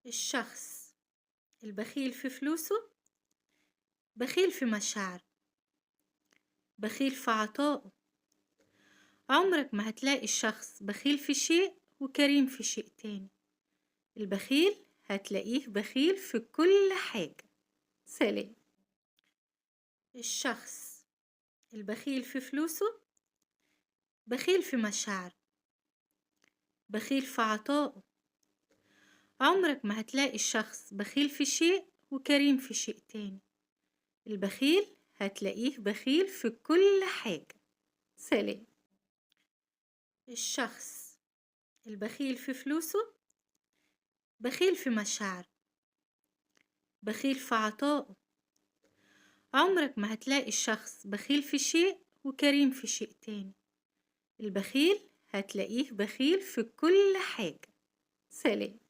الشخص البخيل في فلوسه بخيل في مشاعره، بخيل في عطائه. عمرك ما هتلاقي الشخص بخيل في شيء وكريم في شيء تاني. البخيل هتلاقيه بخيل في كل حاجة. سلام. الشخص البخيل في فلوسه بخيل في مشاعره، بخيل في عطائه. عمرك ما هتلاقي الشخص بخيل في شيء وكريم في شيء تاني. البخيل هتلاقيه بخيل في كل حاجة. سلام. الشخص البخيل في فلوسه بخيل في مشاعره، بخيل في عطائه. عمرك ما هتلاقي الشخص بخيل في شيء وكريم في شيء تاني. البخيل هتلاقيه بخيل في كل حاجة. سلام.